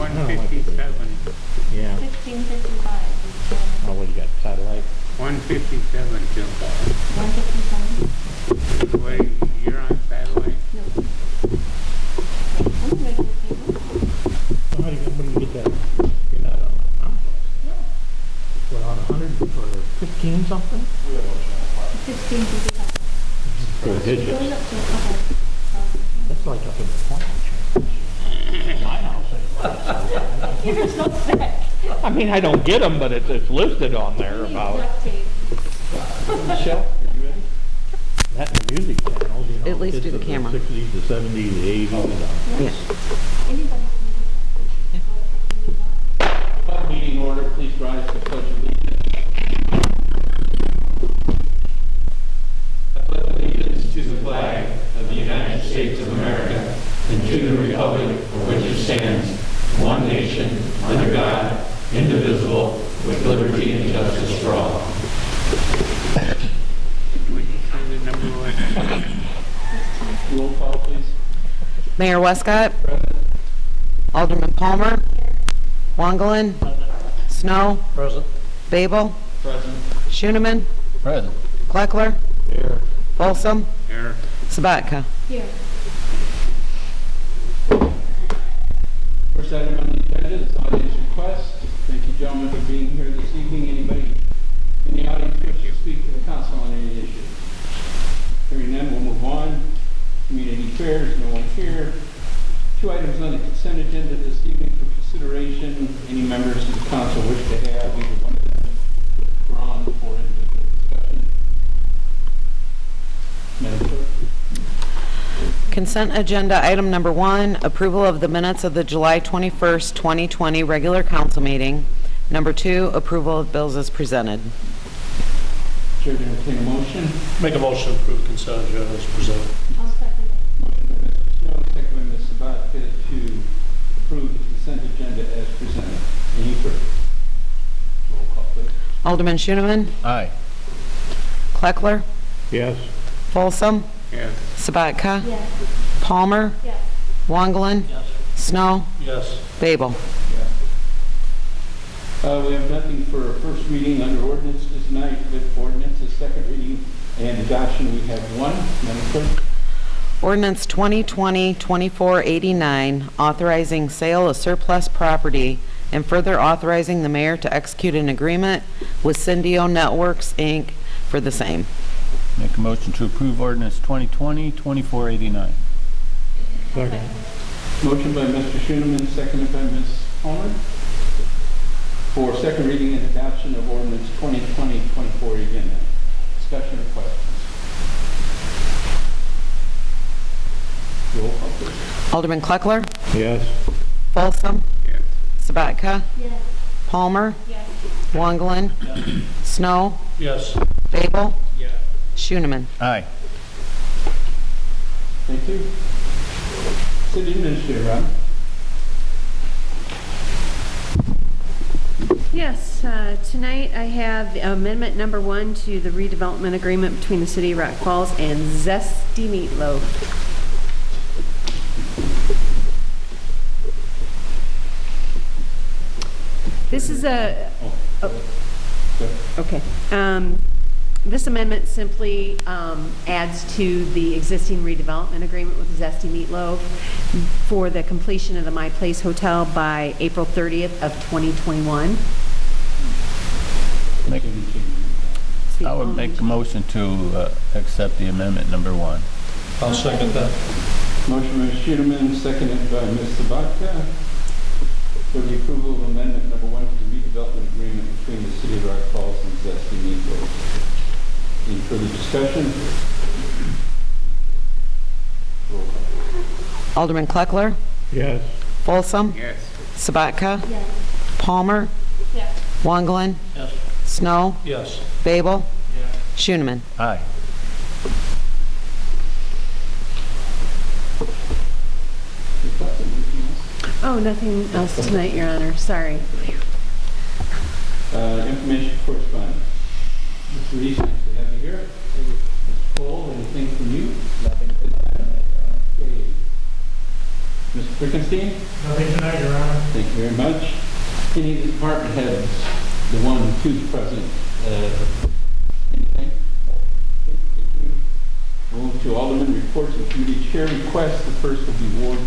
157. Yeah. 1655. Oh, what do you got, satellite? 157, Jill. 157? Wait, you're on satellite? No. I'm regular cable. So how do you, what do you get that? You're not on, Yeah. what, on 100 for 15 something? 1655. For a It digit. goes up to a couple thousand. That's like up in the corner. My house ain't. You're so sick. I mean, I don't get them, but it's listed on there about Duct tape. Michelle, are you ready? that and the music channels, you know. At least kids do the of camera. 60s, the 70s, the 80s. Yes. Anybody can do that. Call meeting order, please rise to pledge allegiance. I pledge allegiance to the flag of the United States of America and to the republic for which it stands, one nation, under God, indivisible, with liberty and justice for all. What did you say the number was? Roll call, please. Mayor Westcott, Present. Alderman Palmer, Wangelin, Snow, Present. Babel, Present. Schoeneman, Present. Kleckler, Here. Folsom, There. Sabatka. Here. First item on the agenda is audience request. Thank you, gentlemen, for being here this evening. Anybody in the audience wish to speak to the council on any issue? Hearing none, we'll move on. Community affairs, no one here. Two items on the consent agenda this evening for consideration. Any members of the council wish to have either one of them withdrawn for individual discussion. Madam Clerk. Consent agenda item number 1, approval of the minutes of the July 21st, 2020 regular council meeting. Number 2, approval of bills as presented. Chair to entertain a motion. Make a motion to approve consent agenda as presented. I'll second it. Motion by Mr. Snow, second by Ms. Sabatka to approve the consent agenda as presented. Any further? Roll call, please. Alderman Schoeneman, Aye. Kleckler, Yes. Folsom, Yes. Sabatka, Yes. Palmer, Yes. Wangelin, Yes. Snow, Yes. Babel. We have nothing for a first reading under ordinances tonight. With ordinances, second reading and adoption, we have one. Madam Clerk. Ordinance 2020-2489, authorizing sale of surplus property and further authorizing the mayor to execute an agreement with Syndio Networks, Inc. for the same. Make a motion to approve ordinance 2020-2489. Second. Motion by Mr. Schoeneman, seconded by Ms. Palmer. For second reading and adoption of ordinance 2020-2489. Discussion or questions? Roll call, please. Alderman Kleckler, Yes. Folsom, Yes. Sabatka, Yes. Palmer, Yes. Wangelin, Snow, Yes. Babel, Yes. Schoeneman. Aye. Thank you. City Administrator, Rob. Yes, tonight I have amendment number 1 to the redevelopment agreement between the City of Rock Falls and Zesty Meatloaf. This is a, okay. This amendment simply adds to the existing redevelopment agreement with Zesty Meatloaf for the completion of the My Place Hotel by April 30th of 2021. Make, It's the I would only make a change. motion to accept the amendment number 1. I'll second that. Motion by Schoeneman, seconded by Ms. Sabatka for the approval of amendment number 1 to the redevelopment agreement between the City of Rock Falls and Zesty Meatloaf. Any further discussion? Roll call. Alderman Kleckler, Yes. Folsom, Yes. Sabatka, Yes. Palmer, Yes. Wangelin, Yes. Snow, Yes. Babel, Yes. Schoeneman. Aye. Anything else? Oh, nothing else tonight, Your Honor. Sorry. Information correspondence. Mr. Reese, nice to have you here. Mr. Cole, anything from you? Nothing tonight. Okay. Mr. Frickenstein? Nothing tonight, Your Honor. Thank Thank you very much. Any of the department heads, the 1 and 2 present, anything? Okay, thank you. Move to Alderman reports and committee chair requests. The first will be Ward 1.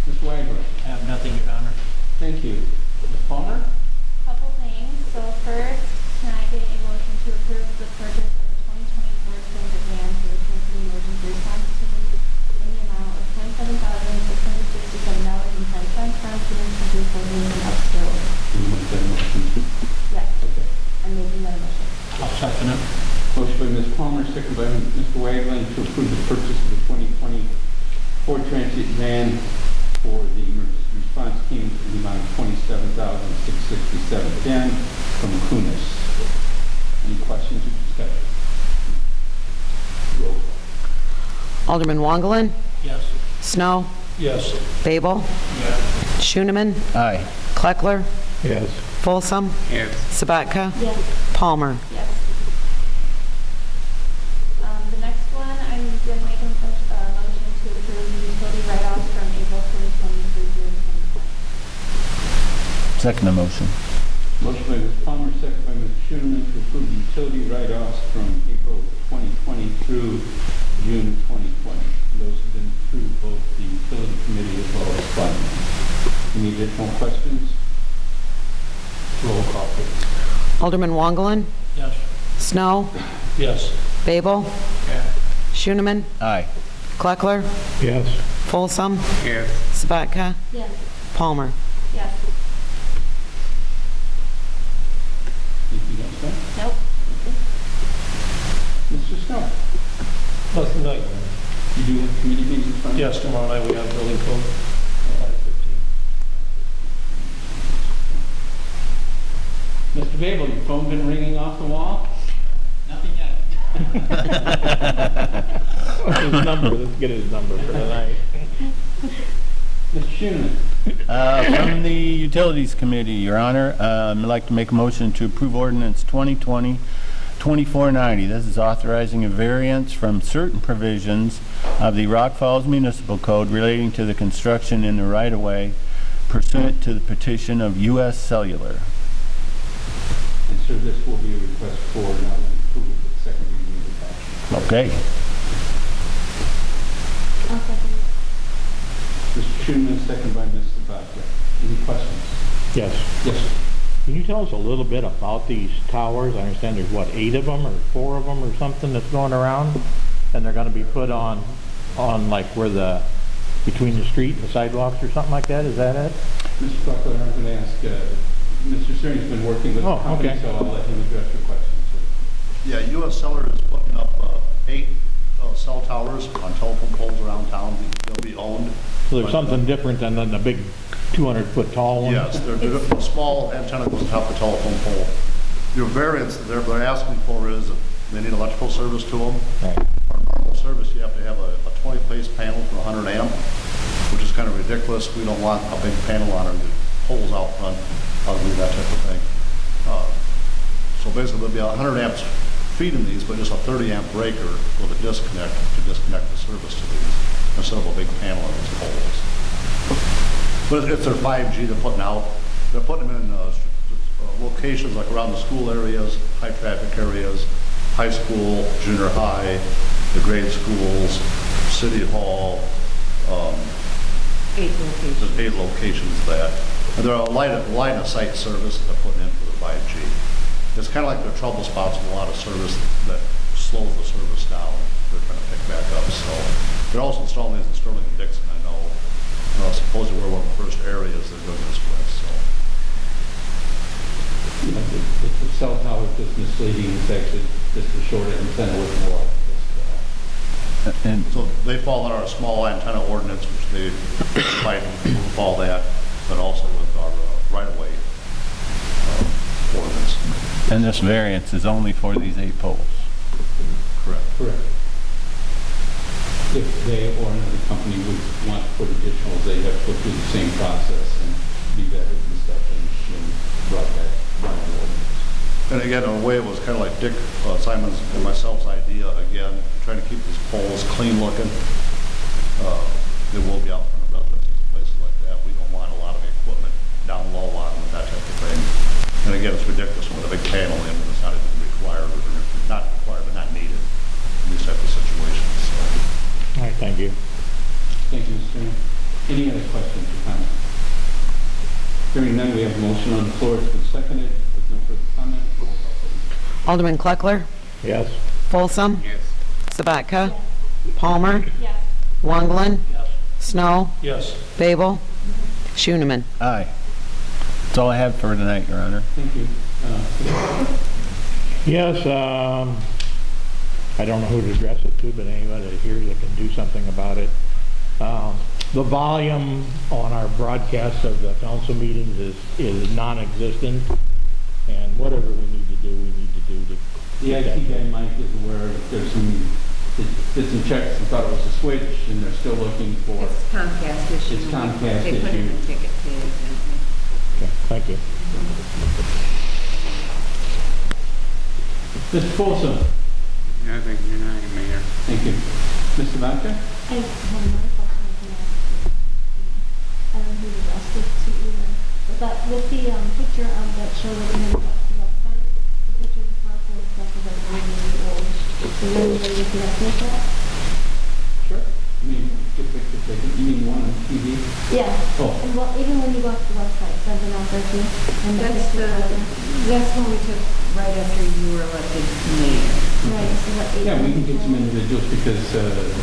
Ms. Wagler. I have nothing, Your Honor. Thank you. Ms. Palmer? Couple things. So first, can I get a motion to approve the purchase of the 2020 Ford Transit van for the Twin City Emergency Response Team in the amount of $27,667.10 from Phoenix City Holdings and Upscale. Do you want that motion? Yes, Okay. I'm making that motion. I'll second it. Motion by Ms. Palmer, second by Mr. Wagland to approve the purchase of the 2020 Ford Transit van for the emergency response team in the amount of $27,667.10 from Kunis. Any questions or discussion? Roll call. Alderman Wangelin, Yes. Snow, Yes. Babel, Schooneman, Aye. Kleckler, Yes. Folsom, Yes. Sabatka, Yes. Palmer. Yes. The next one, I'm going to make a motion to approve the utility write-offs from April 2020 through June 2020. Second the motion. Motion by Ms. Palmer, second by Mr. Schoeneman to approve the utility write-offs from April 2020 through June 2020. Those have been through both the utility committee as well as finance. Any additional questions? Roll call, please. Alderman Wangelin, Yes. Snow, Yes. Babel, Schooneman, Aye. Kleckler, Yes. Folsom, Yes. Sabatka, Yes. Palmer. Yes. Anything else, sir? Nope. Mr. Snow? Nothing like, You do have committee meetings Friday? yes, tomorrow night we have building code, 5:15. Mr. Babel, your phone been ringing off the wall? Nothing yet. His number, let's get his number for tonight. Mr. Schoeneman? From the Utilities Committee, Your Honor, I'd like to make a motion to approve ordinance 2020-2490. This is authorizing a variance from certain provisions of the Rock Falls Municipal Code relating to the construction in the right-of-way pursuant to the petition of U.S. Cellular. And sir, this will be a request for not only approval, but second reading of the action. Okay. I'll second. Mr. Schoeneman, second by Ms. Sabatka. Any questions? Yes. Yes, sir. Can you tell us a little bit about these towers? I understand there's, what, 8 of them or 4 of them or something that's going around? And they're gonna be put on like where between the street and the sidewalks or something like that? Is that it? Mr. Buckler, I'm going to ask, Mr. Stern's been working with the Oh, company, okay. so I'll let him address your questions, sir. Yeah, U.S. Cellular is putting up 8 cell towers on telephone poles around town. They'll be owned. So there's something different than the big 200-foot tall one? Yes, they're a small antenna goes on top of the telephone pole. Your variance that they're asking for is they need electrical service to them. Right. For normal service, you have to have a 20-place panel for 100 amp, which is kind of ridiculous. We don't want a big panel on our poles out front, ugly, that type of thing. So basically, there'll be 100 amps feeding these, but just a 30 amp breaker with a disconnect to disconnect the service to these, instead of a big panel on these poles. But it's their 5G they're putting out. They're putting them in locations like around the school areas, high traffic areas, high school, junior high, the grade schools, city hall. 8 locations. There's 8 locations that, and they're a line of sight service that they're putting in for the 5G. It's kind of like their trouble spots with a lot of service that slows the service down. They're trying to pick back up, so. They're also installing these in Sterling and Dixon, I know. Supposedly we're one of the first areas they're doing this with, so. You know, the cell tower is just misleading. It's actually just a short antenna with more. And So they fall under our small antenna ordinance, which they might fall that, but also with our right-of-way ordinance. and this variance is only for these 8 poles. Correct. Correct. If they or another company would want to put additionals, they'd have to go through the same process and be vetted and stuff and brought back by the ordinance. And again, in a way, it was kind of like Dick Simon's and myself's idea, again, trying to keep these poles clean looking. They will be out in front of residences and places like that. We don't want a lot of equipment it's ridiculous when a big panel in when it's not even required, or not required, but not needed in these type of situations, so. All right, thank you. Thank you, Mr. Chairman. Any other questions or comments? Hearing none, we have a motion on the floor. It's been seconded. With no further comment, roll call, please. Alderman Kleckler, Yes. Folsom, Yes. Sabatka, Palmer, Yes. Wongland, Yes. Snow, Yes. Babel, Schooneman. Aye. That's all I have for tonight, Your Honor. Thank you. Yes, I don't know who to address it to, but anybody here that can do something about it. The volume on our broadcast of the council meetings is non-existent, and whatever we need to do to. The IT guy, Mike, is aware there's some, did some checks and thought it was a switch, and they're still looking for. It's Comcast issue. It's Comcast They put in issue. a ticket to. Okay, thank you. Mr. Folsom, Nothing tonight, Mayor. thank you. Mr. Vaca? I have another question I can ask you. I don't know who to ask it to either. But with the picture of that show that we had about the website, the picture of the parcel and stuff is like really, really old. Is there any way we could update that? Sure. You mean, get picture taken, you mean one on TV? Yeah. Oh. And well, even when you go to the website, it says it out there too. And the pictures are there. That's when we took right after you were elected mayor. Right, so what? Yeah, we can get some individuals because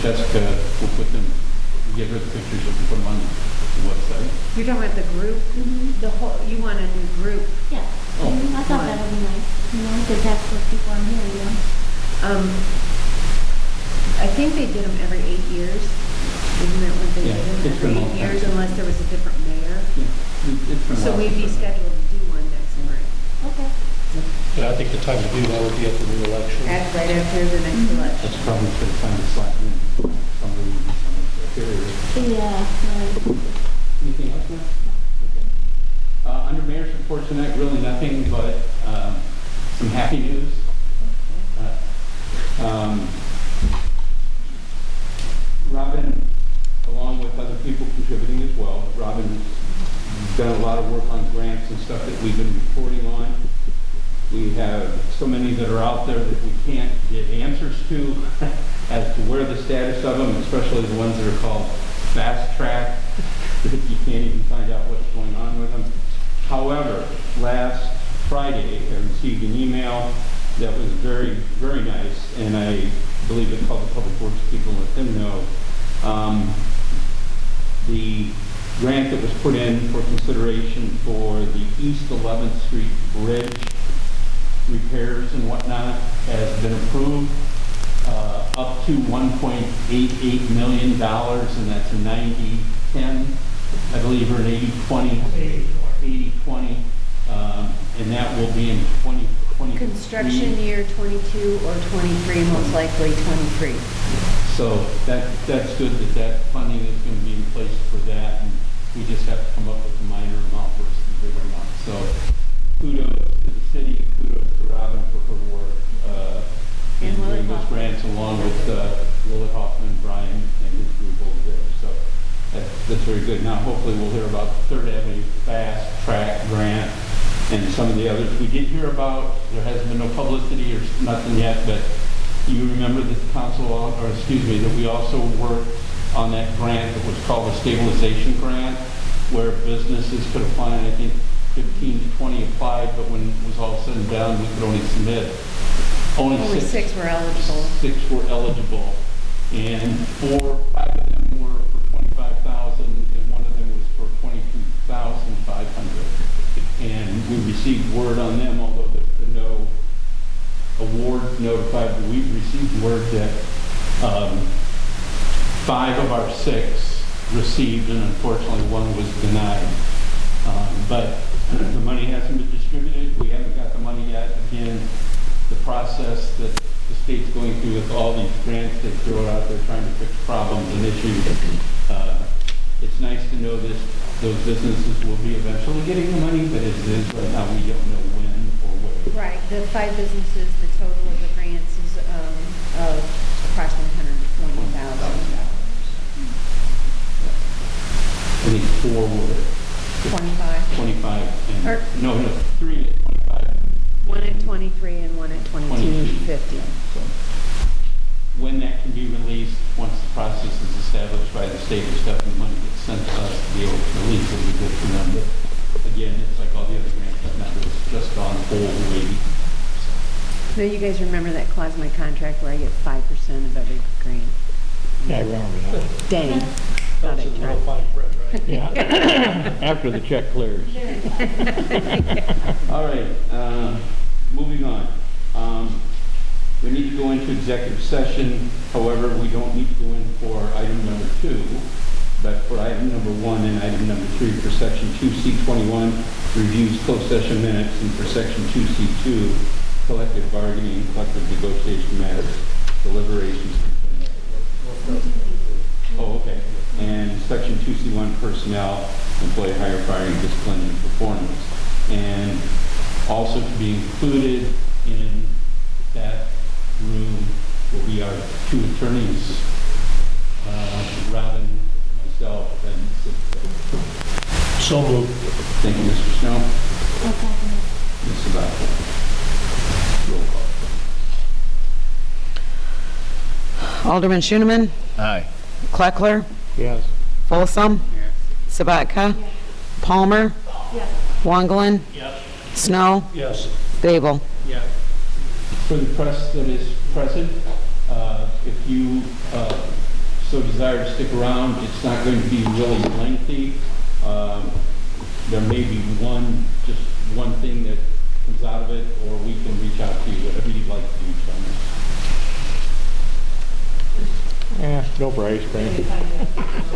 Jessica will put them, give her the pictures, she can put them on the website. You're talking about the group? The whole, you want a new group? Yeah. Oh. I thought that would be nice, you know, because that's what people are hearing, you know? I think they did them every 8 years. Isn't that what they Yeah, did? it's been a Every long 8 years, time. unless there was a different mayor. Yeah, it's been a So while we'd be since I've scheduled to do one next spring. Okay. And I think the time to do that would be at the new election. Right after the next election. That's probably for the time to slot in somebody in some period. Yeah, right. Anything else, ma'am? Okay. Under mayor's report tonight, really nothing but some happy news. Robin, along with other people contributing as well, Robin's done a lot of work on grants and stuff that we've been reporting on. We have so many that are out there that we can't get answers to as to where the status of them, especially the ones that are called fast track, that you can't even find out what's going on with them. However, last Friday, I received an email that was very, very nice, and I believe it called the Public Works people and let them know. The grant that was put in for consideration for the East 11th Street Bridge repairs and whatnot has been approved, up to $1.88 million, and that's a 90-10, I believe, or an 80-20. 80-20, and that will be in 2023. Construction year 22 or 23, most likely 23. So that's good that funding is going to be in place for that, and we just have to come up with a minor amount versus a bigger amount. So kudos to the city, kudos to Robin for her work in And Willett doing those Hoffman. grants along with Willett Hoffman, Brian, and his group over there. So that's very good. Now hopefully we'll hear about the Third Avenue Fast Track Grant and some of the others. We did hear about, there hasn't been no publicity or nothing yet, but you remember that the council, or excuse me, that we also worked on that grant that was called the stabilization grant, where businesses could apply, and I think 15 to 20 applied, but when it was all said and done, we could only submit. Only 6 were eligible. 6 were eligible, and 5 of them were for $25,000, and one of them was for $22,500. And we received word on them, although there's been no award notified, but we've received word that 5 of our 6 received, and unfortunately 1 was denied. But the money hasn't been distributed. We haven't got the money yet. Again, the process that the state's going through with all these grants they throw out there trying to fix problems and issues. It's nice to know that those businesses will be eventually getting the money, but as it is right now, we don't know when or where. Right, the 5 businesses, the total of the grants is approximately $120,000. I think 4 were 25. 25, Or- and, no, 3 at 25, One at 23 and one at 2250. So when that can be released, once the process is established by the state of stuff and money gets sent to us to be able to release, it'll be good for them. But again, it's like all the other grants, I've not really just on hold waiting. Now, you guys remember that clause in my contract where I get 5% of every grant? Yeah, I remember that. Dang. Thought That's I'd a try. real fine print, right? Yeah. After the check clears. All right, moving on. We need to go into executive session. However, we don't need to go in for item number 2, but for item number 1 and item number 3 for section 2C21, reviews closed session minutes, and for section 2C2, collective bargaining, collective negotiation matters, deliberations. Oh, okay. And section 2C1, personnel, employee hire, firing, discipline, and performance. And also to be included in that room will be our 2 attorneys, Robin, myself, and Sid. So moved. Thank you, Mr. Snow. I'll second it. Ms. Sabato. Roll call. Alderman Schoeneman, Aye. Kleckler, Yes. Folsom, Sabatka, Palmer, Yes. Wongelin, Yes. Snow, Yes. Babel. Yeah. For the press that is present, if you so desire to stick around, it's not going to be really lengthy. There may be just one thing that comes out of it, or we can reach out to you, whatever you'd like to do, Thomas. Yeah, go Bryce, Frankie.